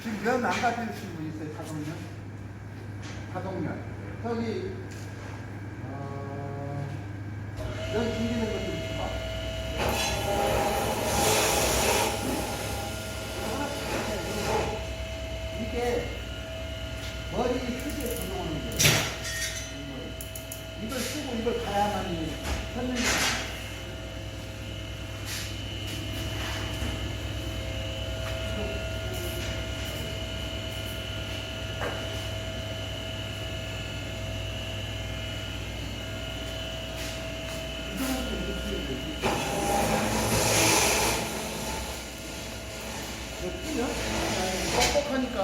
지금 면 안 가져오신 분 있어요? 자동면? 자동면. 저기, 면 튀기는 것 좀 줘봐. 이게 머리 크게 들어오는 거예요. 이걸 쓰고 이걸 가야만이 선생님. 뻑뻑하니까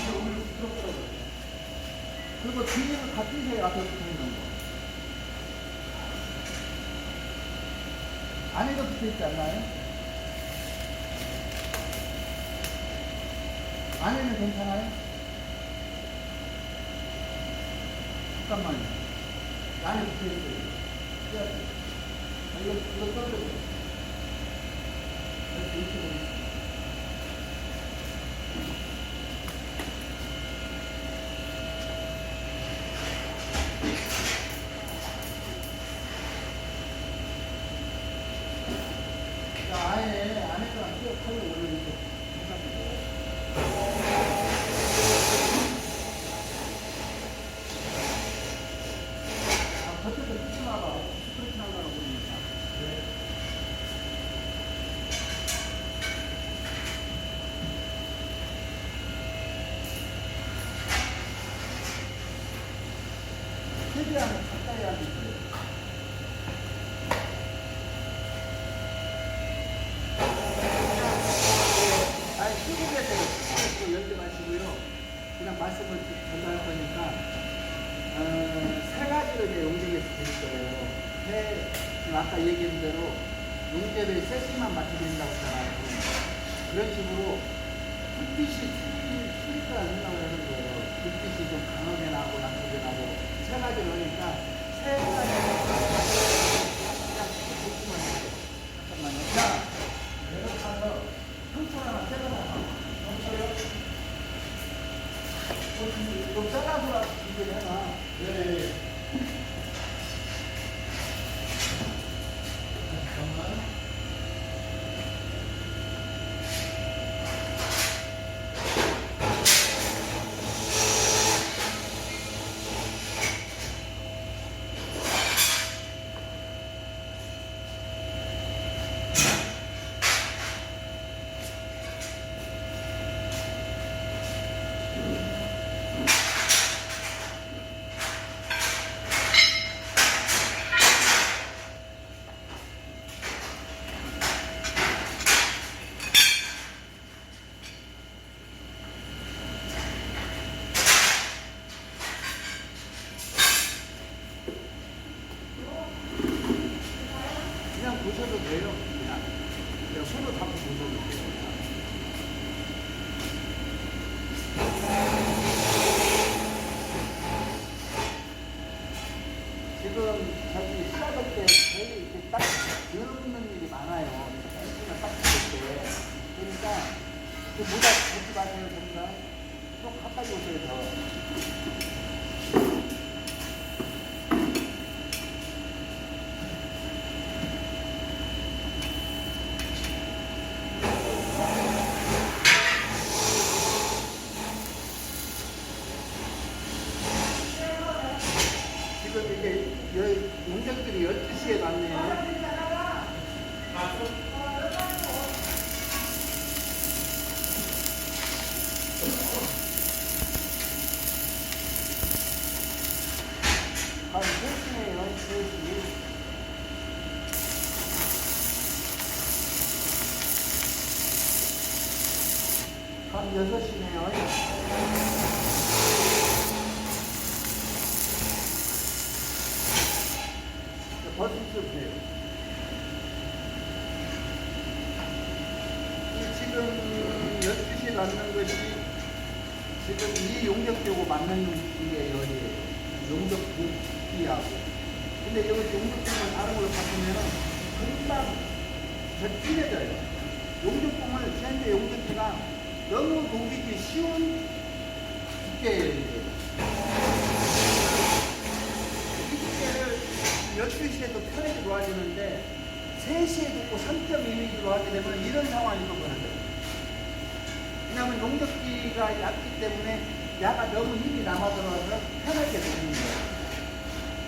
여기를 부드럽더라고요. 그리고 뒤에는 다 뛰세요. 앞에 붙어있는 거. 안에도 붙어있지 않나요? 안에는 괜찮아요? 잠깐만요. 안에 붙어있어요. 이거 떨어져요. 이렇게 있어요. 안에서 뛰어 팔로 올려주고 저쪽에 스프레치나가 스프레치나가라고 보니까 최대한 가까이 앉으세요. 열지 마시고요. 그냥 말씀을 전달할 거니까 세 가지로 이제 용접해서 드릴 거예요. 지금 아까 얘기한 대로 용접에 세팅만 맞춰드린다고 했잖아요. 그런 식으로 햇빛이 수리가 안 된다고 하는 거예요. 햇빛이 좀 강하게 나고 약하게 나고 세 가지로 하니까 세 가지로 그냥 보시면 돼요. 잠깐만요. 자, 내려가서 상처 하나 떼어놔서 좀 잘라서 이제 해놔. 네. 잠깐만. 그냥 보셔도 돼요. 그냥 손으로 잡고 보셔도 돼요. 지금 저기 시작할 때 제일 이렇게 딱 누르는 일이 많아요. 엔진을 딱 붙일 때. 그러니까 그 모자 벗지 마세요. 됩니다. 좀 가까이 오세요. 더. 지금 이게 용접들이 12시에 났네요. 한 3시네요. 3시. 한 6시네요. 버티셔도 돼요. 지금 12시에 낳는 것이 지금 이 용접되고 맞는 게 열이에요. 용접 붓기하고. 근데 여기 용접봉을 다른 걸로 바꾸면은 금방 젖진해져요. 용접봉을 현재 용접기가 너무 녹이기 쉬운 두께예요, 이게. 이 두께를 12시에도 편하게 놓아주는데 3시에 굽고 3.2mm로 하게 되면 이런 상황이 또 벌어져요. 왜냐하면 용접기가 얇기 때문에 야가 너무 힘이 남아 들어와서 편하게 녹는 거예요.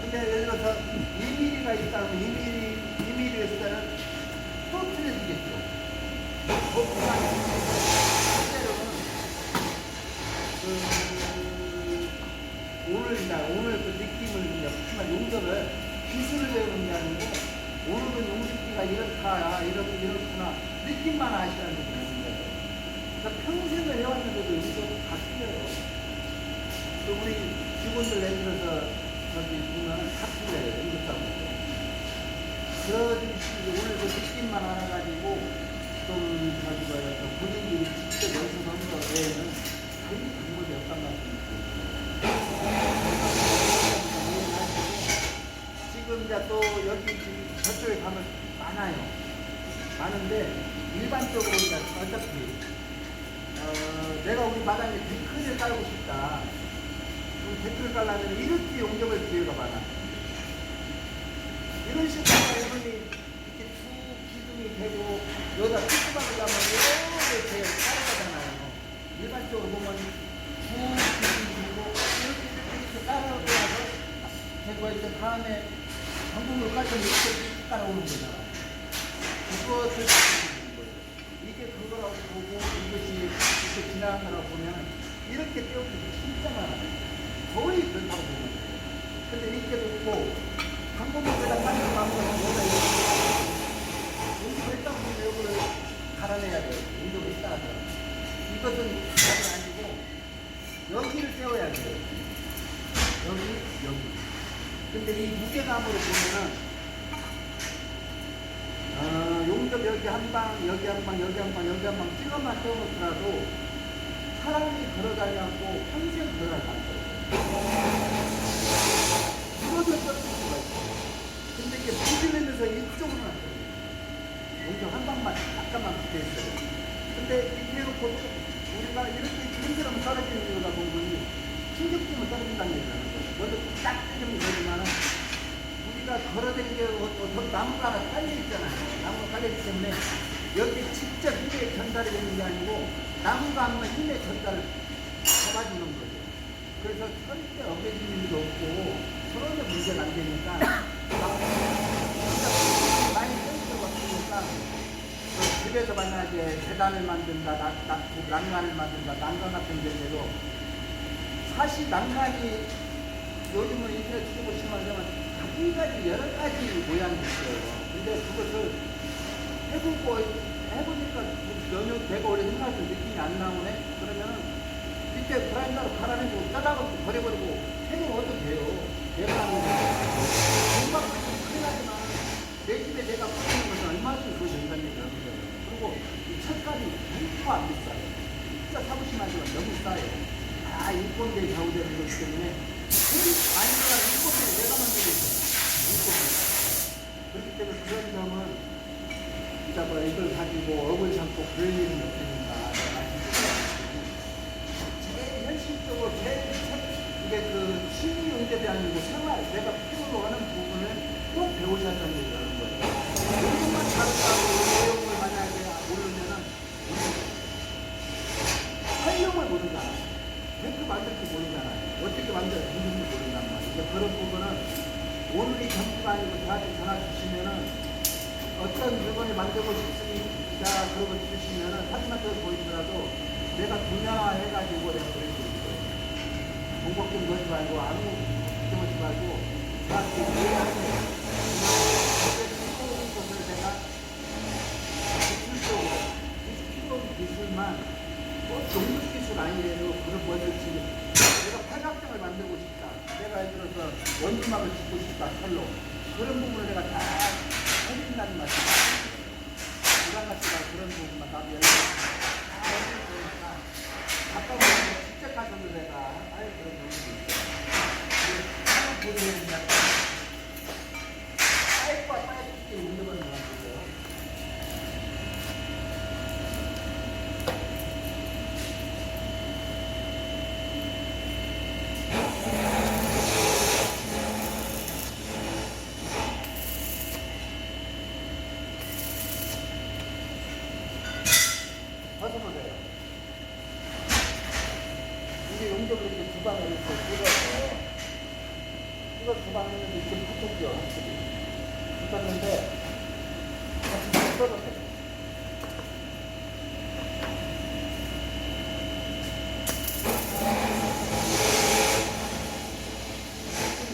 근데 예를 들어서 2mm가 있다면 2mm를 했을 때는 또 틀려지겠죠. 오늘 그 느낌을 하지만 용접을 기술을 배우는 게 아니고 오늘은 용접기가 이렇다 이렇구나 느낌만 아시라는 게 되는 거예요. 그러니까 평생을 해왔는데도 용접이 다 틀려요. 또 우리 직원들 예를 들어서 저기 보면 다 틀려요. 용접사고. 그러듯이 오늘 그 느낌만 알아가지고 좀 저기 뭐야 본인이 직접 연습한 거 외에는 거의 방법이 없단 말씀이죠. 지금 이제 또 여기 저쪽에 가면 많아요. 많은데 일반적으로 이제 어차피 내가 우리 마당에 데크를 깔고 싶다. 그럼 데크를 깔려면 이렇게 용접할 기회가 많아. 이런 식으로 이분이 이렇게 쭉 기둥이 되고 여기다 뚜껑을 가면 이렇게 따라가잖아요. 일반적으로 보면 쭉 기둥이 되고 이렇게 따라가서 되고 이제 다음에 방금을 깔면 이렇게 따라오는 거잖아요. 그것을 보는 거예요. 이게 그거라고 보고 이것이 이렇게 지나간 거라고 보면 이렇게 떼어주는 게 진짜 많아요. 거의 그렇다고 보는 거예요. 근데 이렇게 놓고 방금에다 빠지는 방법은 뭐가 있어요? 용접을 했다고 보면 이거를 갈아내야 돼요. 용접을 했다 하죠. 이것은 아니고 여기를 떼어야 돼요. 여기. 근데 이 무게감으로 보면은 용접 여기 한 방, 여기 한 방, 여기 한 방, 여기 한 방 찍어만 떼어놓더라도 사람이 걸어가지 않고 평생 걸어갈 거예요. 이것을 떼어줄 수가 있어요. 근데 이게 부실내면서 이쪽으로는 안 돼요. 용접 한 방만, 잠깐만 붙어있어요. 근데 이렇게 해놓고도 우리가 이렇게 힘들면 떨어지는 이유가 보면 충격주면 떨어진다는 얘기라는 거예요. 먼저 딱 때리면 되지만은 우리가 걸어다니는 게 나무가 하나 깔려있잖아요. 나무가 깔려있기 때문에 여기에 직접 힘의 전달이 되는 게 아니고 나무가 하면 힘의 전달을 잡아주는 거죠. 그래서 절대 어겨지는 일도 없고 서로는 문제가 안 되니까 많이 센스가 없으니까 집에서 만약에 계단을 만든다, 난간을 만든다, 난간 같은 경우에도 사실 난간이 요즘은 인터넷 찾아보시면 한 가지 여러 가지 모양이 있어요. 근데 그것을 해보니까 연휴 되고 오래 생각해서 느낌이 안 나오네? 그러면은 밑에 브라인더로 갈아내고 짜다가 버려버리고 해놓어도 돼요. 내가 하는 거예요. 공부하면 좀 큰일 나지만 내 집에 내가 뿌리는 것은 얼마든지 그거 연관되는 거예요. 그리고 이 철가루 너무 안 비싸요. 진짜 사무실하지만 너무 싸요. 다 인건비에 좌우되는 거기 때문에 아니면 인건비를 내가 만들고 있어요. 그렇기 때문에 그런 점은 진짜 뭐 이걸 가지고 업을 삼고 그럴 일은 없으니까 제일 현실적으로 이게 그 취미 용접이 아니고 생활 내가 필요로 하는 부분을 꼭 배우셔야 한다는 얘기를 거예요. 요즘만 다르다고 내용을 만약에 모르면은 활용을 모르잖아요. 데크 만들 줄 모르잖아요. 어떻게 만들어야 되는지 모른단 말이에요. 그런 부분은 오늘이 전부가 아니고 저한테 전화 주시면은 어떤 물건을 만들고 싶으니까 그러고 주시면은 사진만 찍어서 보이더라도 내가 분야해가지고 내가 그럴 수 있어요. 공복 좀 넣지 말고 아무 걱정 하지 말고 저한테 얘기하세요. 그게 필요한 것을 내가 기술적으로 필요한 기술만 꼭 종목 기술 아니래도 그런 뭐를 지금 내가 팔각정을 만들고 싶다. 내가 예를 들어서 원주막을 짓고 싶다. 철로. 그런 부분을 내가 다 해준다는 말이야. 부장가치가 그런 부분만 나도 연락을 다 해줄 거니까 가까운 직접 가서 내가 아예 그런 부분이 있어. 하나 보내는 게 파이프와 파이프끼리 운동을 하는 거죠. 벗어보세요. 이게 용접을 이렇게 두 방을 이렇게 뜯어서 이걸 두 방을 이렇게 붙었죠, 확실히. 붙었는데 다시 뜯어보세요.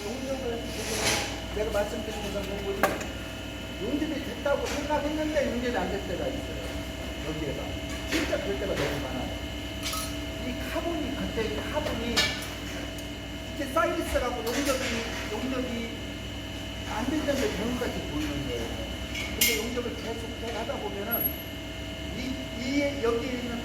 용접을 지금 내가 말씀드린 것처럼 용접이 됐다고 생각했는데 용접이 안 될 때가 있어요. 여기에가 진짜 그럴 때가 너무 많아요. 이 카본이 그때 이 카본이 이렇게 쌓여 있어갖고 용접이 안 된다는 게 병같이 보이는 거예요. 근데 용접을 계속 하다 보면은 여기에 있는